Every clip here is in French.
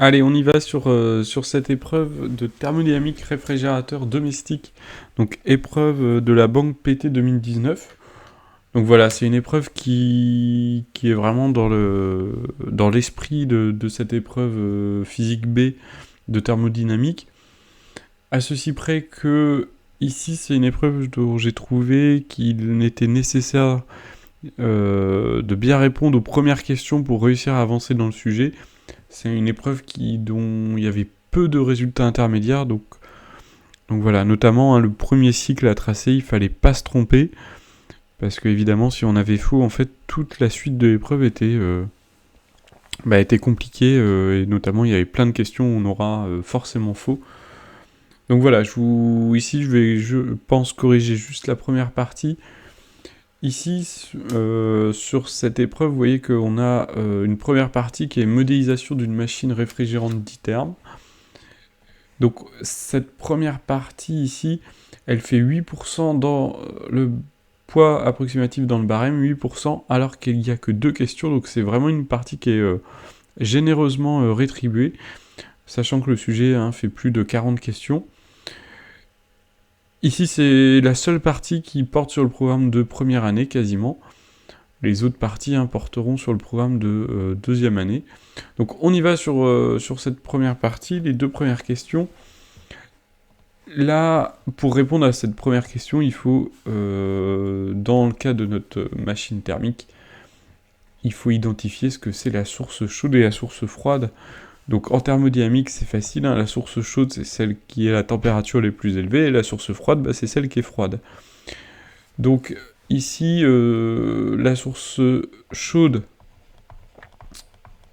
Allez, on y va sur cette épreuve de thermodynamique réfrigérateur domestique, donc épreuve de la banque PT 2019. Donc voilà, c'est une épreuve qui est vraiment dans l'esprit de cette épreuve physique B de thermodynamique. À ceci près que ici, c'est une épreuve dont j'ai trouvé qu'il était nécessaire de bien répondre aux premières questions pour réussir à avancer dans le sujet. C'est une épreuve dont il y avait peu de résultats intermédiaires, donc voilà, notamment le premier cycle à tracer, il fallait pas se tromper, parce que évidemment si on avait faux, en fait toute la suite de l'épreuve était compliquée, et notamment il y avait plein de questions où on aura forcément faux. Donc voilà, ici je pense corriger juste la première partie. Ici, sur cette épreuve, vous voyez qu'on a une première partie qui est modélisation d'une machine réfrigérante d'iterme. Donc cette première partie ici, elle fait 8% dans le poids approximatif dans le barème, 8%, alors qu'il n'y a que 2 questions, donc c'est vraiment une partie qui est généreusement rétribuée, sachant que le sujet fait plus de 40 questions. Ici, c'est la seule partie qui porte sur le programme de première année, quasiment. Les autres parties porteront sur le programme de deuxième année. Donc on y va sur cette première partie, les 2 premières questions. Là, pour répondre à cette première question, il faut, dans le cas de notre machine thermique, il faut identifier ce que c'est la source chaude et la source froide. Donc en thermodynamique, c'est facile, la source chaude, c'est celle qui est à la température les plus élevée, et la source froide, c'est celle qui est froide. Donc ici, la source chaude,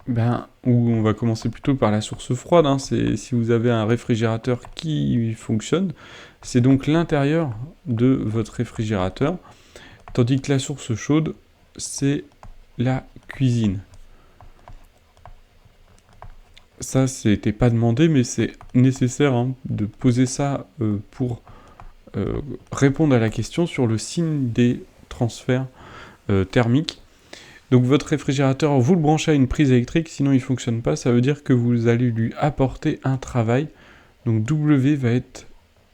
où on va commencer plutôt par la source froide, c'est si vous avez un réfrigérateur qui fonctionne, c'est donc l'intérieur de votre réfrigérateur, tandis que la source chaude, c'est la cuisine. Ça, c'était pas demandé, mais c'est nécessaire de poser ça pour répondre à la question sur le signe des transferts thermiques. Donc votre réfrigérateur, vous le branchez à une prise électrique, sinon il ne fonctionne pas, ça veut dire que vous allez lui apporter un travail. Donc W va être,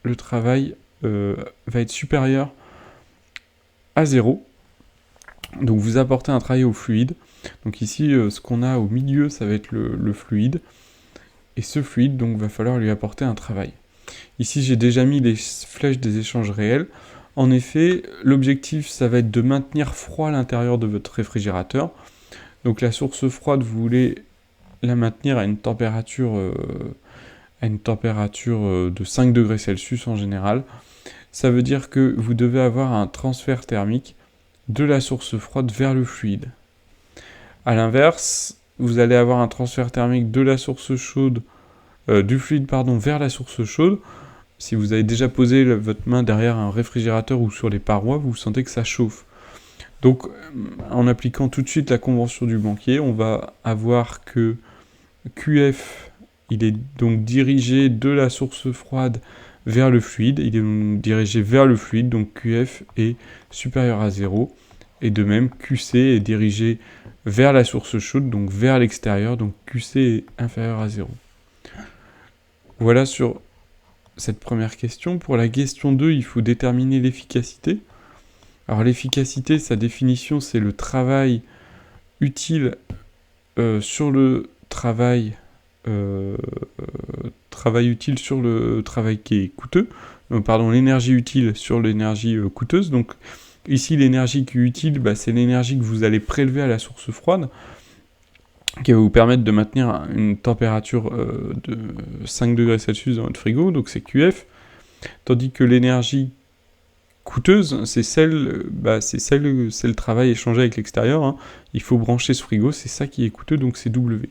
le travail va être supérieur à 0. Donc vous apportez un travail au fluide. Donc ici, ce qu'on a au milieu, ça va être le fluide. Et ce fluide, donc, va falloir lui apporter un travail. Ici, j'ai déjà mis les flèches des échanges réels. En effet, l'objectif, ça va être de maintenir froid l'intérieur de votre réfrigérateur. Donc la source froide, vous voulez la maintenir à une température de 5 degrés Celsius en général. Ça veut dire que vous devez avoir un transfert thermique de la source froide vers le fluide. A l'inverse, vous allez avoir un transfert thermique de la source chaude, du fluide vers la source chaude. Si vous avez déjà posé votre main derrière un réfrigérateur ou sur les parois, vous sentez que ça chauffe. Donc, en appliquant tout de suite la convention du banquier, on va avoir que QF, il est donc dirigé de la source froide vers le fluide. Il est donc dirigé vers le fluide, donc QF est supérieur à 0. Et de même, QC est dirigé vers la source chaude, donc vers l'extérieur, donc QC est inférieur à 0. Voilà sur cette première question. Pour la question 2, il faut déterminer l'efficacité. Alors l'efficacité, sa définition, c'est le travail utile sur le travail utile sur le travail qui est coûteux. L'énergie utile sur l'énergie coûteuse. Donc ici, l'énergie qui est utile, c'est l'énergie que vous allez prélever à la source froide, qui va vous permettre de maintenir une température de 5 degrés Celsius dans votre frigo, donc c'est QF. Tandis que l'énergie coûteuse, c'est le travail échangé avec l'extérieur. Il faut brancher ce frigo, c'est ça qui est coûteux, donc c'est W.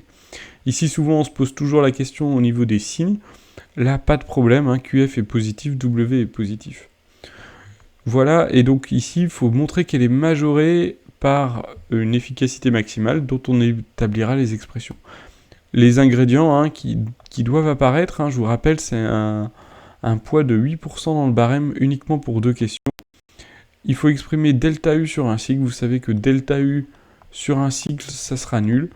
Ici, souvent, on se pose toujours la question au niveau des signes. Là, pas de problème, QF est positif, W est positif. Voilà, et donc ici, il faut montrer qu'elle est majorée par une efficacité maximale dont on établira les expressions. Les ingrédients qui doivent apparaître, je vous rappelle, c'est un poids de 8% dans le barème uniquement pour 2 questions. Il faut exprimer delta U sur un cycle. Vous savez que delta U sur un cycle, ça sera nul.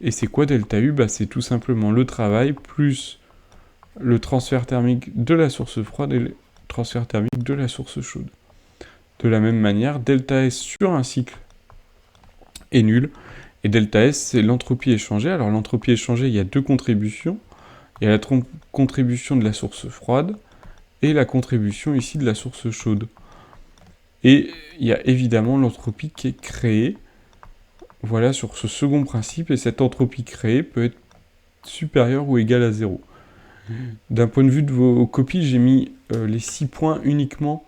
Et c'est quoi delta U? C'est tout simplement le travail plus le transfert thermique de la source froide et le transfert thermique de la source chaude. De la même manière, delta S sur un cycle est nul, et delta S, c'est l'entropie échangée. Alors l'entropie échangée, il y a deux contributions. Il y a la contribution de la source froide, et la contribution ici de la source chaude. Et il y a évidemment l'entropie qui est créée, voilà, sur ce second principe, et cette entropie créée peut être supérieure ou égale à 0. D'un point de vue de vos copies, j'ai mis les 6 points uniquement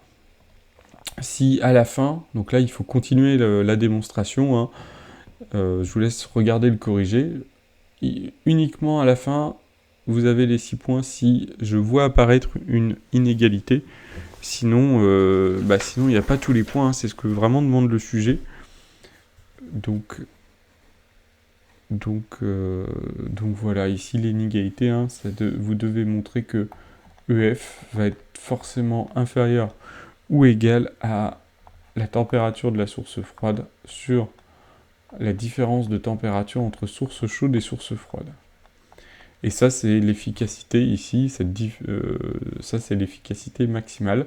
si à la fin, donc là il faut continuer la démonstration, hein, je vous laisse regarder le corriger, uniquement à la fin, vous avez les 6 points si je vois apparaître une inégalité. Sinon, sinon il n'y a pas tous les points, hein, c'est ce que vraiment demande le sujet. Donc voilà, ici l'inégalité, hein, vous devez montrer que EF va être forcément inférieur ou égal à la température de la source froide sur la différence de température entre source chaude et source froide. Et ça, c'est l'efficacité ici, ça c'est l'efficacité maximale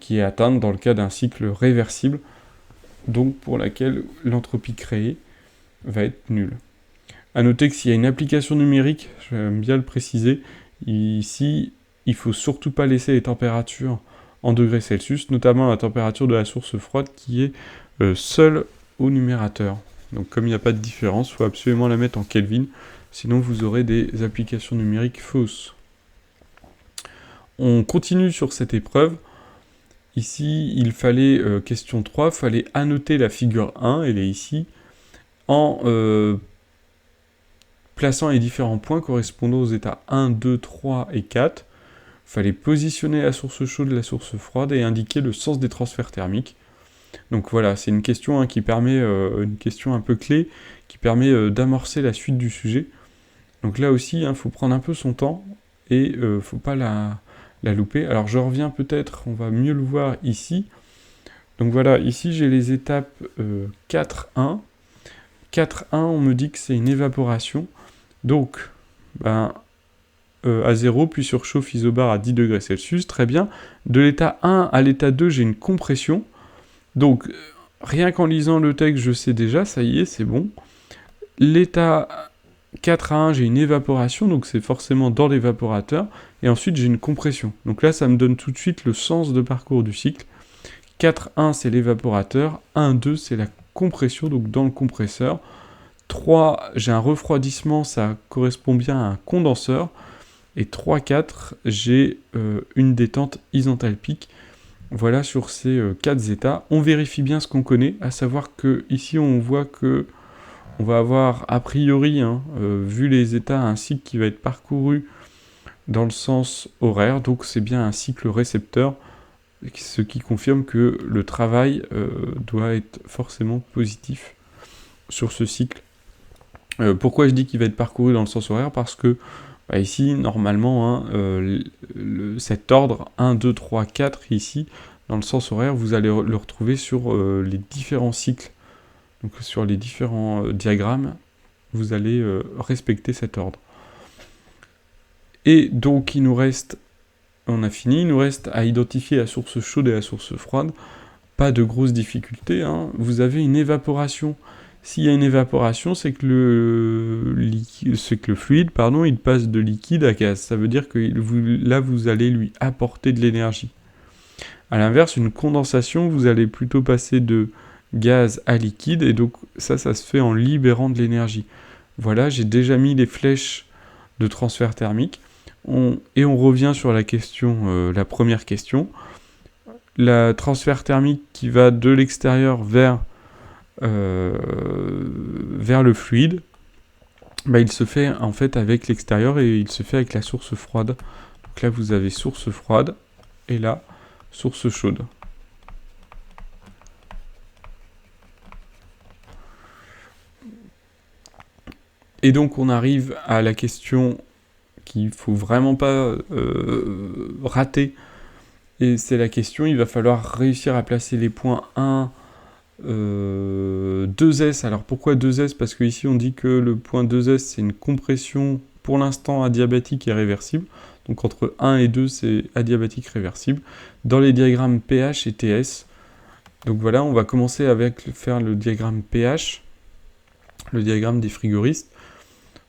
qui est atteinte dans le cas d'un cycle réversible, donc pour laquelle l'entropie créée va être nulle. A noter que s'il y a une application numérique, j'aime bien le préciser, ici, il ne faut surtout pas laisser les températures en degrés Celsius, notamment la température de la source froide qui est seule au numérateur. Donc comme il n'y a pas de différence, il faut absolument la mettre en Kelvin, sinon vous aurez des applications numériques fausses. On continue sur cette épreuve. Ici, il fallait, question 3, il fallait annoter la figure 1, elle est ici, en plaçant les différents points correspondant aux états 1, 2, 3 et 4. Il fallait positionner la source chaude et la source froide et indiquer le sens des transferts thermiques. Donc voilà, c'est une question, hein, qui permet, une question un peu clé, qui permet d'amorcer la suite du sujet. Donc là aussi, il faut prendre un peu son temps et faut pas la louper. Alors je reviens peut-être, on va mieux le voir ici. Donc voilà, ici j'ai les étapes 4.1. 4.1, on me dit que c'est une évaporation. Donc, à 0, puis surchauffe isobar à 10 degrés Celsius, très bien. De l'état 1 à l'état 2, j'ai une compression. Donc, rien qu'en lisant le texte, je sais déjà, ça y est, c'est bon. L'état 4 à 1, j'ai une évaporation, donc c'est forcément dans l'évaporateur. Et ensuite, j'ai une compression. Donc là, ça me donne tout de suite le sens de parcours du cycle. 4.1, c'est l'évaporateur. 1.2, c'est la compression, donc dans le compresseur. 3, j'ai un refroidissement, ça correspond bien à un condenseur. Et 3.4, j'ai une détente isenthalpique. Voilà sur ces 4 états. On vérifie bien ce qu'on connaît, à savoir que ici on voit que on va avoir a priori, vu les états, un cycle qui va être parcouru dans le sens horaire, donc c'est bien un cycle récepteur, ce qui confirme que le travail doit être forcément positif sur ce cycle. Pourquoi je dis qu'il va être parcouru dans le sens horaire? Parce que ici, normalement, cet ordre 1, 2, 3, 4, ici, dans le sens horaire, vous allez le retrouver sur les différents cycles. Donc sur les différents diagrammes, vous allez respecter cet ordre. Et donc il nous reste, on a fini, il nous reste à identifier la source chaude et la source froide. Pas de grosses difficultés, hein. Vous avez une évaporation. S'il y a une évaporation, c'est que le fluide, il passe de liquide à gaz. Ça veut dire que là, vous allez lui apporter de l'énergie. A l'inverse, une condensation, vous allez plutôt passer de gaz à liquide, et donc ça se fait en libérant de l'énergie. Voilà, j'ai déjà mis les flèches de transfert thermique. Et on revient sur la question, la première question. Le transfert thermique qui va de l'extérieur vers le fluide, il se fait en fait avec l'extérieur et il se fait avec la source froide. Donc là vous avez source froide et là source chaude. Et donc on arrive à la question qu'il ne faut vraiment pas rater. Et c'est la question, il va falloir réussir à placer les points 1, 2S. Alors pourquoi 2S? Parce que ici on dit que le point 2S c'est une compression pour l'instant adiabatique et réversible. Donc entre 1 et 2 c'est adiabatique réversible. Dans les diagrammes pH et TS. Donc voilà, on va commencer avec faire le diagramme pH, le diagramme des frigoristes.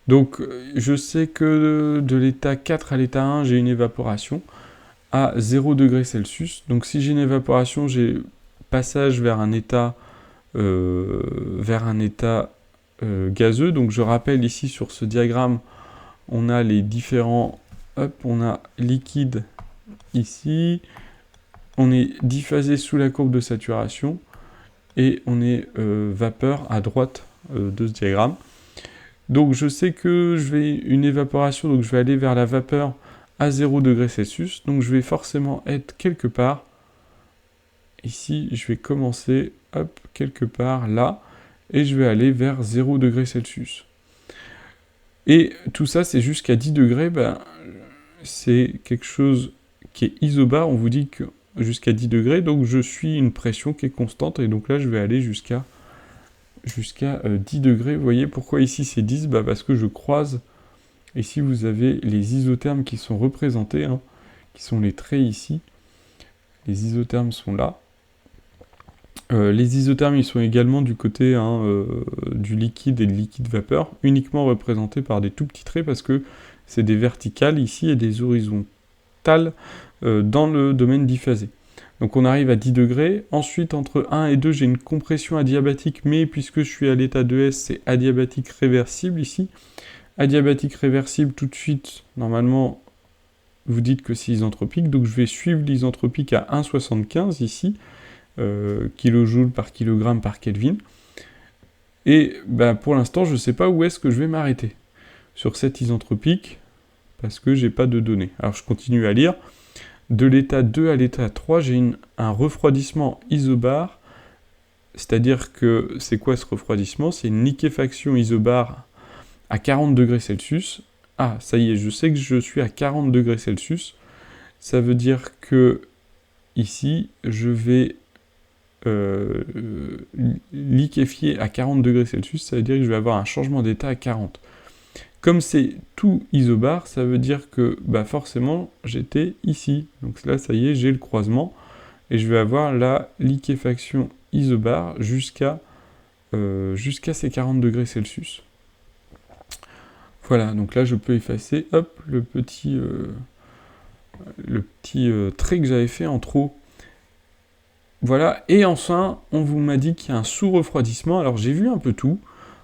Donc je sais que de l'état 4 à l'état 1 j'ai une évaporation à 0 degré Celsius. Donc si j'ai une évaporation, j'ai passage vers un état gazeux. Donc je rappelle ici sur ce diagramme, on a les différents, on a liquide ici, on est diphasé sous la courbe de saturation et on est vapeur à droite de ce diagramme. Donc je sais que je vais une évaporation, donc je vais aller vers la vapeur à 0 degré Celsius, donc je vais forcément être quelque part ici, je vais commencer, quelque part là, et je vais aller vers 0 degré Celsius. Et tout ça, c'est jusqu'à 10 degrés, c'est quelque chose qui est isobare, on vous dit que jusqu'à 10 degrés, donc je suis une pression qui est constante, et donc là, je vais aller jusqu'à 10 degrés. Vous voyez pourquoi ici c'est 10 ? Parce que je croise, ici vous avez les isothermes qui sont représentés, qui sont les traits ici. Les isothermes sont là. Les isothermes, ils sont également du côté du liquide et de liquide vapeur, uniquement représentés par des tout petits traits parce que c'est des verticales ici et des horizontales dans le domaine diphasé. Donc on arrive à 10 degrés. Ensuite, entre 1 et 2, j'ai une compression adiabatique, mais puisque je suis à l'état 2S, c'est adiabatique réversible ici. Adiabatique réversible, tout de suite, normalement, vous dites que c'est isentropique, donc je vais suivre l'isentropique à 1,75 ici. Kilojoules par kilogramme par Kelvin. Et pour l'instant, je ne sais pas où est-ce que je vais m'arrêter sur cette isentropique, parce que j'ai pas de données. Alors je continue à lire. De l'état 2 à l'état 3, j'ai un refroidissement isobare, c'est-à-dire que c'est quoi ce refroidissement? C'est une liquéfaction isobare à 40 degrés Celsius. Ah, ça y est, je sais que je suis à 40 degrés Celsius. Ça veut dire que ici, je vais liquéfié à 40 degrés Celsius, ça veut dire que je vais avoir un changement d'état à 40. Comme c'est tout isobare, ça veut dire que forcément j'étais ici. Donc là, ça y est, j'ai le croisement et je vais avoir la liquéfaction isobare jusqu'à ces 40 degrés Celsius. Voilà, donc là je peux effacer le petit trait que j'avais fait en trop. Voilà, et enfin, on vous m'a dit qu'il y a un sous-refroidissement. Alors j'ai vu un peu tout.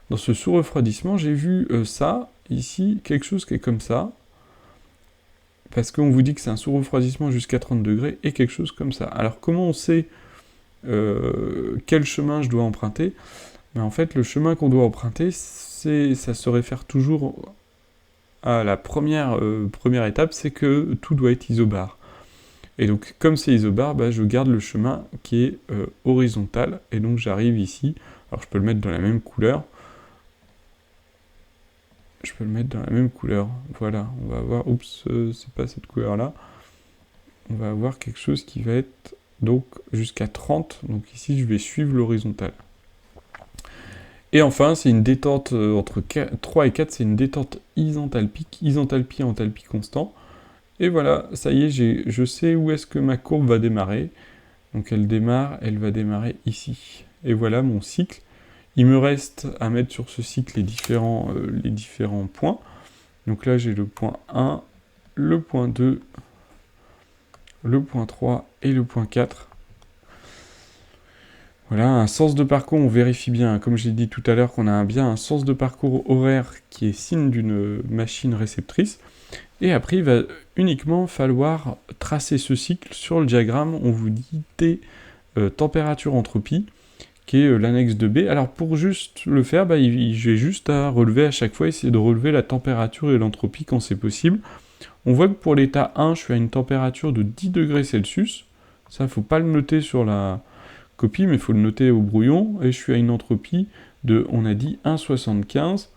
Dans ce sous-refroidissement, j'ai vu ça, ici, quelque chose qui est comme ça. Parce qu'on vous dit que c'est un sous-refroidissement jusqu'à 30 degrés, et quelque chose comme ça. Alors comment on sait quel chemin je dois emprunter? En fait, le chemin qu'on doit emprunter, ça se réfère toujours à la première étape, c'est que tout doit être isobare. Et donc, comme c'est isobare, je garde le chemin qui est horizontal, et donc j'arrive ici. Alors, je peux le mettre dans la même couleur. Voilà, on va avoir... Oups, c'est pas cette couleur-là. On va avoir quelque chose qui va être donc jusqu'à 30. Donc ici, je vais suivre l'horizontale. Et enfin, c'est une détente entre 3 et 4, c'est une détente isenthalpique, isenthalpie, enthalpie constant. Et voilà, ça y est, je sais où est-ce que ma courbe va démarrer. Donc elle va démarrer ici. Et voilà mon cycle. Il me reste à mettre sur ce cycle les différents points. Donc là, j'ai le point 1, le point 2, le point 3 et le point 4. Voilà, un sens de parcours, on vérifie bien, comme j'ai dit tout à l'heure, qu'on a bien un sens de parcours horaire qui est signe d'une machine réceptrice. Et après, il va uniquement falloir tracer ce cycle sur le diagramme. On vous dit T, température-entropie, qui est l'annexe de B. Alors pour juste le faire, j'ai juste à relever à chaque fois, essayer de relever la température et l'entropie quand c'est possible. On voit que pour l'état 1, je suis à une température de 10 degrés Celsius. Ça, il ne faut pas le noter sur la copie, mais il faut le noter au brouillon. Et je suis à une entropie de, on a dit, 1,75.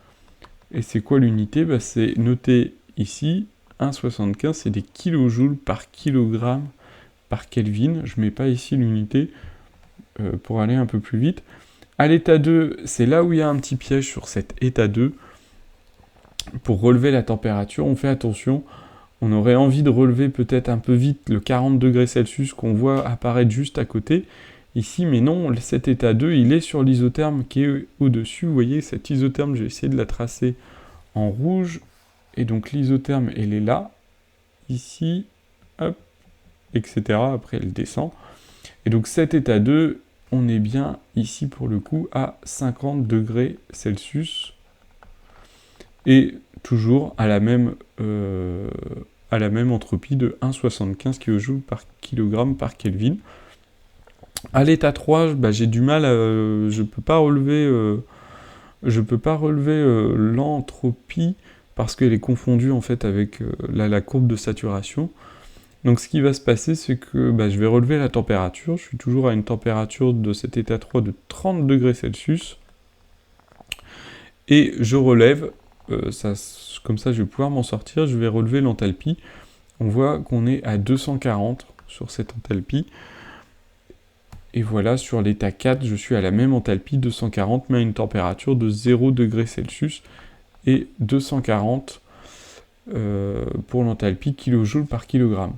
Et c'est quoi l'unité? C'est noté ici. 1,75, c'est des kilojoules par kilogramme par Kelvin. Je ne mets pas ici l'unité. pour aller un peu plus vite. À l'état 2, c'est là où il y a un petit piège sur cet état 2. Pour relever la température, on fait attention. On aurait envie de relever peut-être un peu vite le 40 degrés Celsius qu'on voit apparaître juste à côté ici, mais non, cet état 2, il est sur l'isotherme qui est au-dessus. Vous voyez, cette isotherme, j'ai essayé de la tracer en rouge, et donc l'isotherme, elle est là, ici, hop, etc. Après, elle descend. Et donc cet état 2, on est bien ici pour le coup à 50 degrés Celsius, et toujours à la même entropie de 1,75 kJ par kg par Kelvin. À l'état 3, j'ai du mal, je peux pas relever l'entropie parce qu'elle est confondue en fait avec la courbe de saturation. Donc ce qui va se passer, c'est que je vais relever la température. Je suis toujours à une température de cet état 3 de 30 degrés Celsius. Et je relève, comme ça je vais pouvoir m'en sortir, je vais relever l'enthalpie. On voit qu'on est à 240 sur cette enthalpie. Et voilà, sur l'état 4, je suis à la même enthalpie, 240, mais à une température de 0 degrés Celsius et 240 pour l'enthalpie kJ par kilogramme.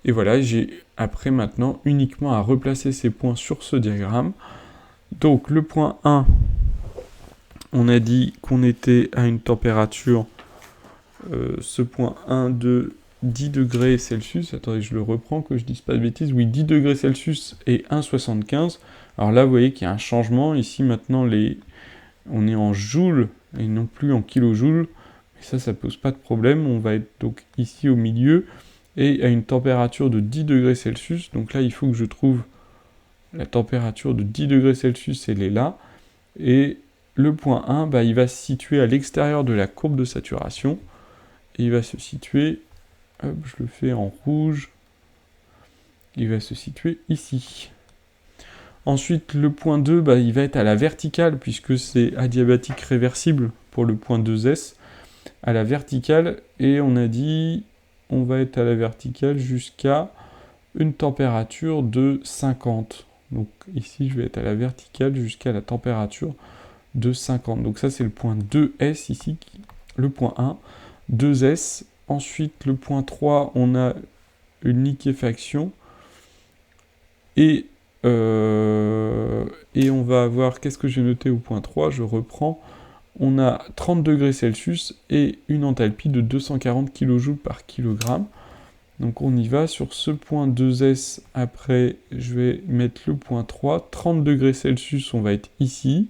Et voilà, j'ai après maintenant uniquement à replacer ces points sur ce diagramme. Donc le point 1, on a dit qu'on était à une température, ce point 1 de 10 degrés Celsius, attendez, je le reprends, que je dise pas de bêtises, oui, 10 degrés Celsius et 1,75. Alors là, vous voyez qu'il y a un changement, ici maintenant, on est en joules et non plus en kilojoules, mais ça pose pas de problème, on va être donc ici au milieu, et à une température de 10 degrés Celsius, donc là, il faut que je trouve la température de 10 degrés Celsius, elle est là, et le point 1, il va se situer à l'extérieur de la courbe de saturation, et il va se situer, hop, je le fais en rouge, il va se situer ici. Ensuite, le point 2, il va être à la verticale, puisque c'est adiabatique réversible pour le point 2S, à la verticale, et on a dit, on va être à la verticale jusqu'à une température de 50. Donc ici, je vais être à la verticale jusqu'à la température de 50. Donc ça, c'est le point 2S ici, le point 1, 2S. Ensuite, le point 3, on a une liquéfaction. Et on va avoir, qu'est-ce que j'ai noté au point 3? Je reprends. On a 30 degrés Celsius et une enthalpie de 240 kJ par kilogramme. Donc on y va sur ce point 2S. Après, je vais mettre le point 3. 30 degrés Celsius, on va être ici.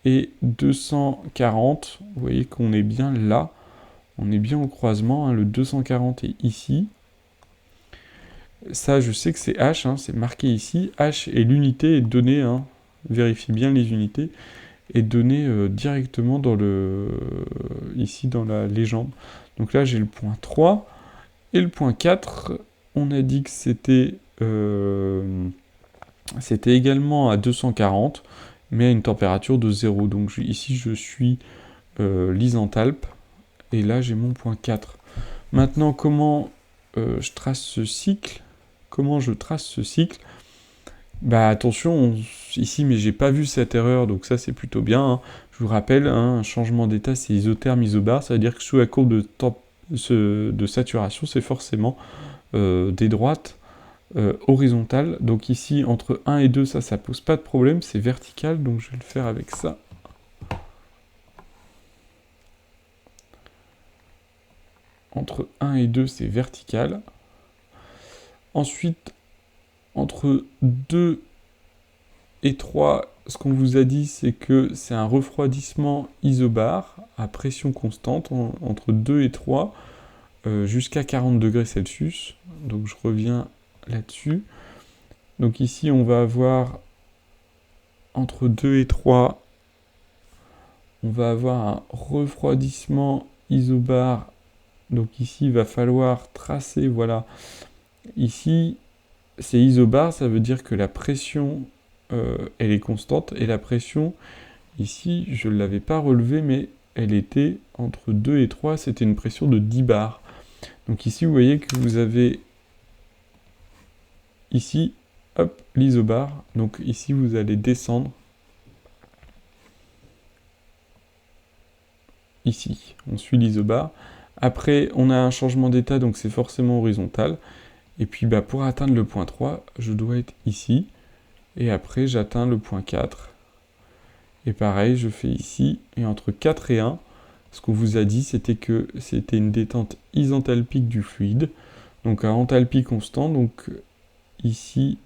Et 240, vous voyez qu'on est bien là. On est bien au croisement, le 240 est ici. Ça, je sais que c'est H, c'est marqué ici. H est l'unité est donnée, vérifiez bien les unités, est donnée directement ici dans la légende. Donc là, j'ai le point 3. Et le point 4, on a dit que c'était également à 240, mais à une température de 0. Donc ici, je suis l'isenthalpe. Et là, j'ai mon point 4. Maintenant, comment je trace ce cycle? Attention, ici, mais j'ai pas vu cette erreur, donc ça, c'est plutôt bien. Je vous rappelle, un changement d'état, c'est isotherme, isobar. Ça veut dire que sous la courbe de saturation, c'est forcément des droites horizontales. Donc ici, entre 1 et 2, ça pose pas de problème. C'est vertical, donc je vais le faire avec ça. Entre 1 et 2, c'est vertical. Ensuite, entre 2 et 3, ce qu'on vous a dit, c'est que c'est un refroidissement isobar à pression constante, entre 2 et 3, jusqu'à 40 degrés Celsius. Donc je reviens là-dessus. Donc ici, on va avoir, entre 2 et 3, on va avoir un refroidissement isobar. Donc ici, il va falloir tracer, voilà. Ici, c'est isobar, ça veut dire que la pression, elle est constante, et la pression, ici, je ne l'avais pas relevée, mais elle était entre 2 et 3, c'était une pression de 10 bars. Donc ici, vous voyez que vous avez, ici, hop, l'isobar. Donc ici, vous allez descendre. Ici, on suit l'isobar. Après, on a un changement d'état, donc c'est forcément horizontal. Et puis, pour atteindre le point 3, je dois être ici. Et après, j'atteins le point 4. Et pareil, je fais ici. Et entre 4 et 1, ce qu'on vous a dit, c'était que c'était une détente isenthalpique du fluide. Donc à enthalpie constante, donc ici,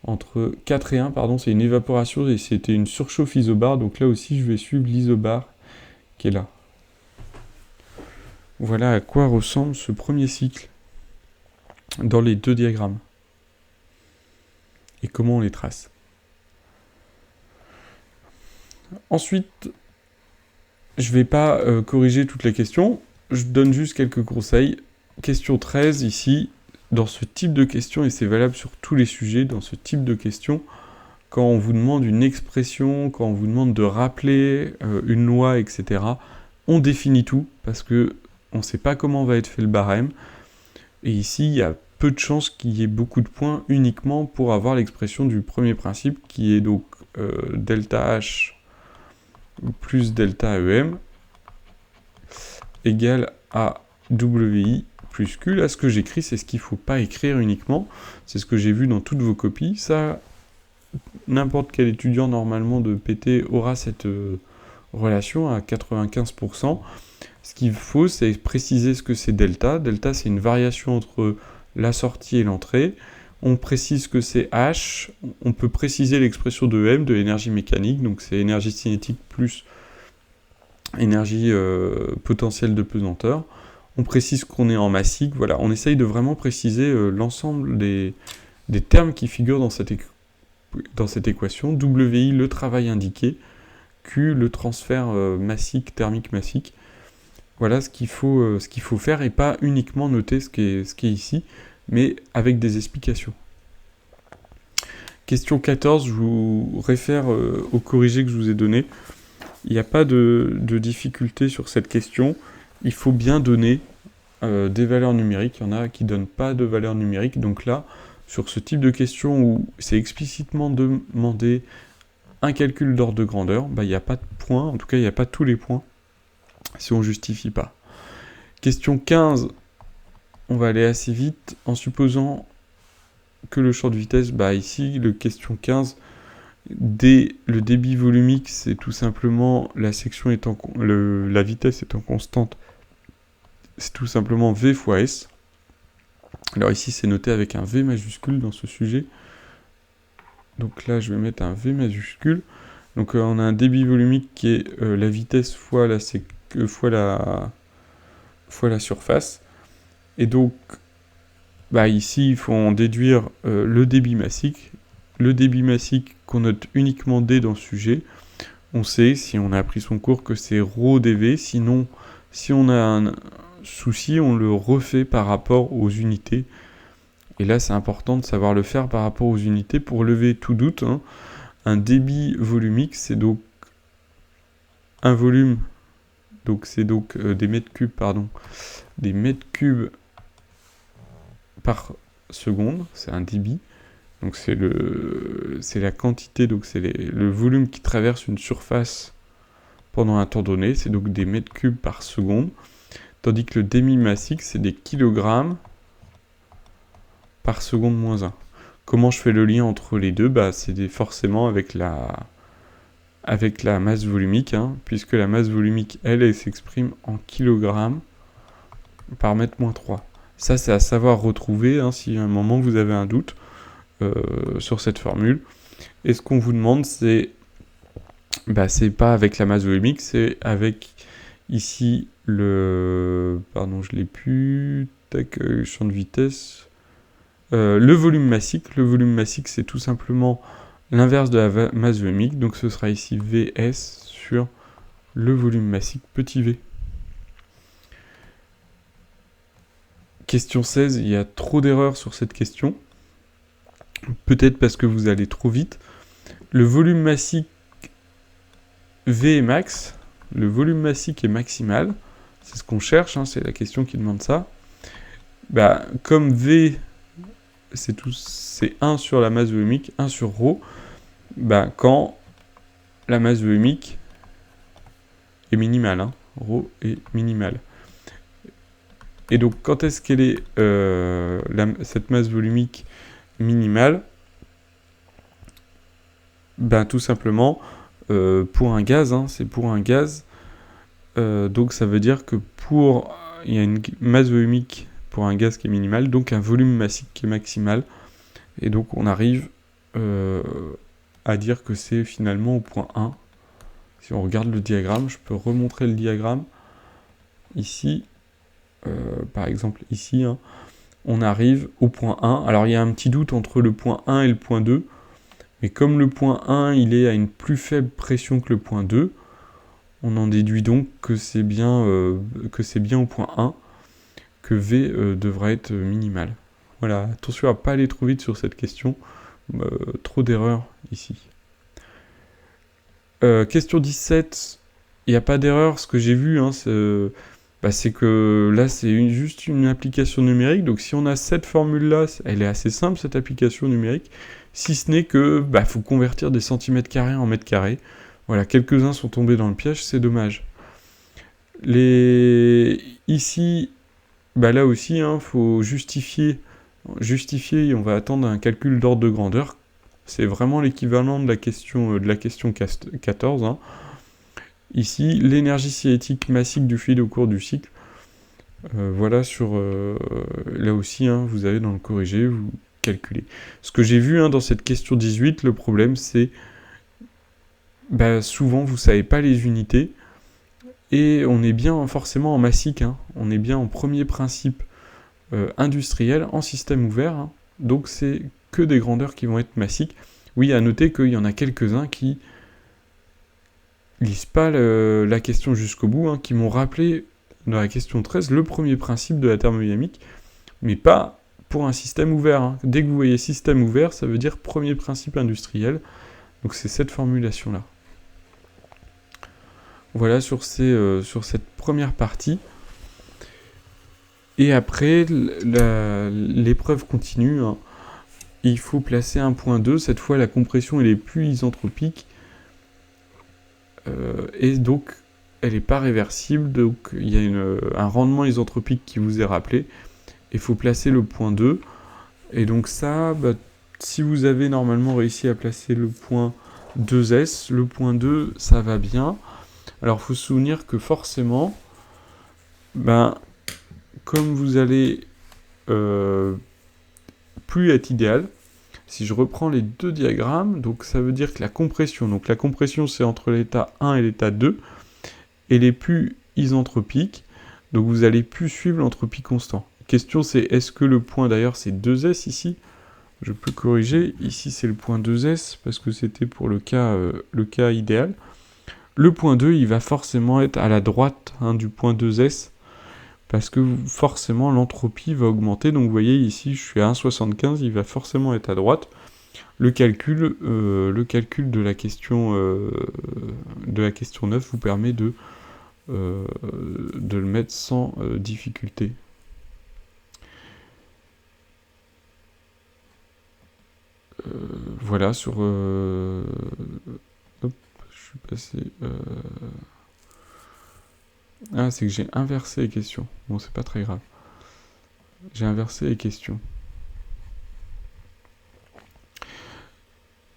entre 4 et 1, c'est une évaporation et c'était une surchauffe isobar. Donc là aussi, je vais suivre l'isobar qui est là. Voilà à quoi ressemble ce premier cycle dans les deux diagrammes. Et comment on les trace. Ensuite, je ne vais pas corriger toutes les questions. Je donne juste quelques conseils. Question 13, ici, dans ce type de questions, et c'est valable sur tous les sujets, dans ce type de questions, quand on vous demande une expression, quand on vous demande de rappeler une loi, etc., on définit tout, parce que on ne sait pas comment va être fait le barème. Et ici, il y a peu de chances qu'il y ait beaucoup de points uniquement pour avoir l'expression du premier principe, qui est donc delta H plus delta EM égale à WI plus Q. Là, ce que j'écris, c'est ce qu'il ne faut pas écrire uniquement. C'est ce que j'ai vu dans toutes vos copies. Ça, n'importe quel étudiant, normalement, de PT aura cette relation à 95%. Ce qu'il faut, c'est préciser ce que c'est delta. Delta, c'est une variation entre la sortie et l'entrée. On précise que c'est H. On peut préciser l'expression de M, de l'énergie mécanique. Donc, c'est énergie cinétique plus énergie potentielle de pesanteur. On précise qu'on est en massique. Voilà, on essaye de vraiment préciser l'ensemble des termes qui figurent dans cette équation. WI, le travail indiqué. Q, le transfert massique, thermique massique. Voilà ce qu'il faut faire et pas uniquement noter ce qui est ici, mais avec des explications. Question 14, je vous réfère au corrigé que je vous ai donné. Il n'y a pas de difficulté sur cette question. Il faut bien donner des valeurs numériques. Il y en a qui ne donnent pas de valeurs numériques. Donc là, sur ce type de question où c'est explicitement demandé un calcul d'ordre de grandeur, il n'y a pas de points. En tout cas, il n'y a pas tous les points si on ne justifie pas. Question 15, on va aller assez vite en supposant que le champ de vitesse, ici, le question 15, le débit volumique, c'est tout simplement la section étant la vitesse étant constante, c'est tout simplement V fois S. Alors ici, c'est noté avec un V majuscule dans ce sujet. Donc là, je vais mettre un V majuscule. Donc on a un débit volumique qui est la vitesse fois la surface. Et donc, ici, il faut en déduire le débit massique. Le débit massique qu'on note uniquement D dans le sujet. On sait, si on a appris son cours, que c'est ρ dV. Sinon, si on a un souci, on le refait par rapport aux unités. Et là, c'est important de savoir le faire par rapport aux unités pour lever tout doute. Un débit volumique, c'est donc un volume, donc c'est donc des mètres cubes, des mètres cubes par seconde, c'est un débit. Donc c'est la quantité, donc c'est le volume qui traverse une surface pendant un temps donné, c'est donc des mètres cubes par seconde. Tandis que le débit massique, c'est des kilogrammes par seconde moins 1. Comment je fais le lien entre les deux ? C'est forcément avec la masse volumique, puisque la masse volumique, elle s'exprime en kilogrammes par mètre moins 3. Ça, c'est à savoir retrouver si à un moment vous avez un doute sur cette formule. Et ce qu'on vous demande, c'est pas avec la masse volumique, c'est avec ici le champ de vitesse. Le volume massique. Le volume massique, c'est tout simplement l'inverse de la masse volumique. Donc ce sera ici Vs sur le volume massique petit v. Question 16, il y a trop d'erreurs sur cette question. Peut-être parce que vous allez trop vite. Le volume massique V est max. Le volume massique est maximal. C'est ce qu'on cherche, c'est la question qui demande ça. Comme V c'est 1 sur la masse volumique, 1 sur ρ, quand la masse volumique est minimale, hein. Ρ est minimale. Et donc, quand est-ce qu'elle est, cette masse volumique minimale? Tout simplement, pour un gaz, hein, c'est pour un gaz. Donc, ça veut dire que il y a une masse volumique pour un gaz qui est minimale, donc un volume massique qui est maximal. Et donc, on arrive à dire que c'est finalement au point 1. Si on regarde le diagramme, je peux remontrer le diagramme. Ici, par exemple ici, hein, on arrive au point 1. Alors il y a un petit doute entre le point 1 et le point 2, mais comme le point 1 il est à une plus faible pression que le point 2, on en déduit donc que c'est bien au point 1 que V devra être minimal. Voilà, attention à ne pas aller trop vite sur cette question, trop d'erreurs ici. Question 17, il n'y a pas d'erreur, ce que j'ai vu, hein, c'est que là c'est juste une application numérique, donc si on a cette formule-là, elle est assez simple cette application numérique, si ce n'est que faut convertir des centimètres carrés en mètres carrés. Voilà, quelques-uns sont tombés dans le piège, c'est dommage. Ici, là aussi, il faut justifier, on va attendre un calcul d'ordre de grandeur. C'est vraiment l'équivalent de la question 14. Hein. Ici, l'énergie cinétique massique du fluide au cours du cycle. Voilà, là aussi, vous avez dans le corrigé, vous calculez. Ce que j'ai vu dans cette question 18, le problème c'est souvent vous ne savez pas les unités et on est bien forcément en massique, on est bien en premier principe industriel en système ouvert, donc c'est que des grandeurs qui vont être massiques. Oui, à noter qu'il y en a quelques-uns qui lisent pas la question jusqu'au bout, qui m'ont rappelé dans la question 13 le premier principe de la thermodynamique, mais pas pour un système ouvert. Dès que vous voyez système ouvert, ça veut dire premier principe industriel, donc c'est cette formulation-là. Voilà sur cette première partie. Et après, l'épreuve continue. Il faut placer un point 2. Cette fois, la compression elle est plus isentropique. Et donc, elle n'est pas réversible. Donc, il y a un rendement isentropique qui vous est rappelé. Il faut placer le point 2. Et donc ça, si vous avez normalement réussi à placer le point 2S, le point 2, ça va bien. Alors, il faut se souvenir que forcément, comme vous allez plus être idéal, si je reprends les deux diagrammes, donc ça veut dire que la compression c'est entre l'état 1 et l'état 2, elle est plus isentropique, donc vous allez plus suivre l'entropie constante. La question c'est, est-ce que le point, d'ailleurs c'est 2S ici, je peux corriger, ici c'est le point 2S, parce que c'était pour le cas idéal. Le point 2, il va forcément être à la droite du point 2S, parce que forcément l'entropie va augmenter. Donc vous voyez ici, je suis à 1,75, il va forcément être à droite. Le calcul de la question 9 vous permet de le mettre sans difficulté. Voilà, sur... hop, je suis passé... Ah, c'est que j'ai inversé les questions. Bon, c'est pas très grave. J'ai inversé les questions.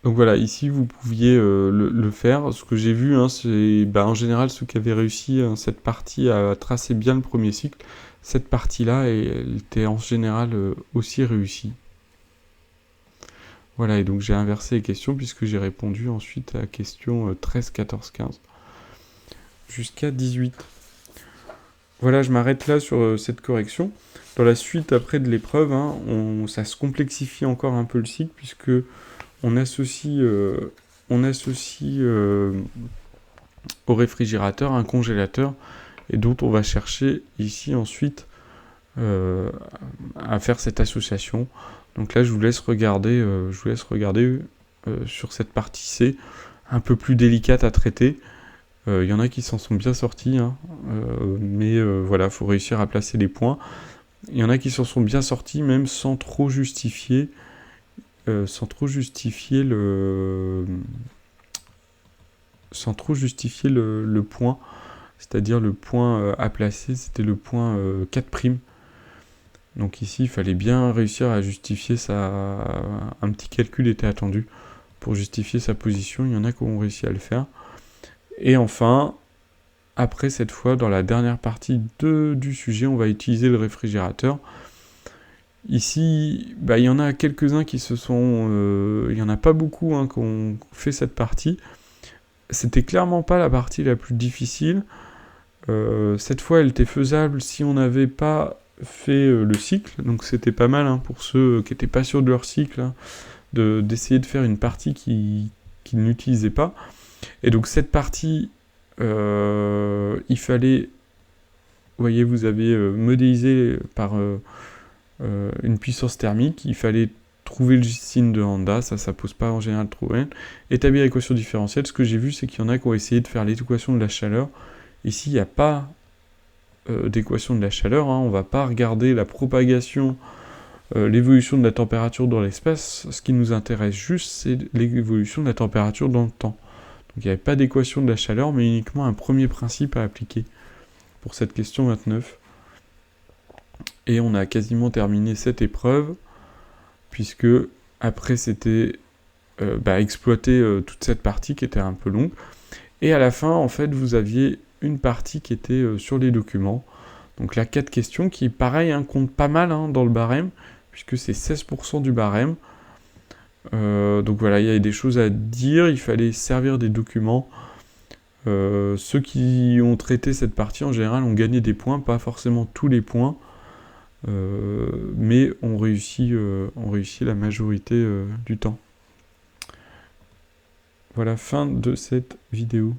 Donc voilà, ici, vous pouviez le faire. Ce que j'ai vu, c'est en général ceux qui avaient réussi cette partie à tracer bien le premier cycle. Cette partie-là, elle était en général aussi réussie. Voilà, et donc j'ai inversé les questions puisque j'ai répondu ensuite à la question 13, 14, 15. Jusqu'à 18. Voilà, je m'arrête là sur cette correction. Dans la suite, après de l'épreuve, ça se complexifie encore un peu le cycle, puisque on associe au réfrigérateur un congélateur, et dont on va chercher ici ensuite à faire cette association. Donc là, je vous laisse regarder sur cette partie C, un peu plus délicate à traiter. Il y en a qui s'en sont bien sortis, mais voilà, il faut réussir à placer les points. Il y en a qui s'en sont bien sortis, même sans trop justifier, le point, c'est-à-dire le point à placer, c'était le point 4'. Donc ici, il fallait bien réussir à justifier un petit calcul était attendu pour justifier sa position. Il y en a qui ont réussi à le faire. Et enfin, après cette fois, dans la dernière partie du sujet, on va utiliser le réfrigérateur. Ici, il y en a quelques-uns qui se sont... il n'y en a pas beaucoup qui ont fait cette partie. C'était clairement pas la partie la plus difficile. Cette fois, elle était faisable si on n'avait pas fait le cycle. Donc c'était pas mal pour ceux qui n'étaient pas sûrs de leur cycle, d'essayer de faire une partie qu'ils n'utilisaient pas. Et donc cette partie, il fallait... Vous voyez, vous avez modélisé par... une puissance thermique, il fallait trouver le signe de Lambda, ça pose pas en général de problème. Établir l'équation différentielle, ce que j'ai vu c'est qu'il y en a qui ont essayé de faire l'équation de la chaleur. Ici il n'y a pas d'équation de la chaleur, on va pas regarder la propagation, l'évolution de la température dans l'espace, ce qui nous intéresse juste c'est l'évolution de la température dans le temps. Donc il n'y avait pas d'équation de la chaleur, mais uniquement un premier principe à appliquer pour cette question 29. Et on a quasiment terminé cette épreuve, puisque après c'était exploiter toute cette partie qui était un peu longue. Et à la fin, en fait, vous aviez une partie qui était sur les documents. Donc là, 4 questions qui, pareil, comptent pas mal dans le barème, puisque c'est 16% du barème. Donc voilà, il y avait des choses à dire, il fallait servir des documents. Ceux qui ont traité cette partie, en général, ont gagné des points, pas forcément tous les points. Mais on réussit la majorité du temps. Voilà, fin de cette vidéo.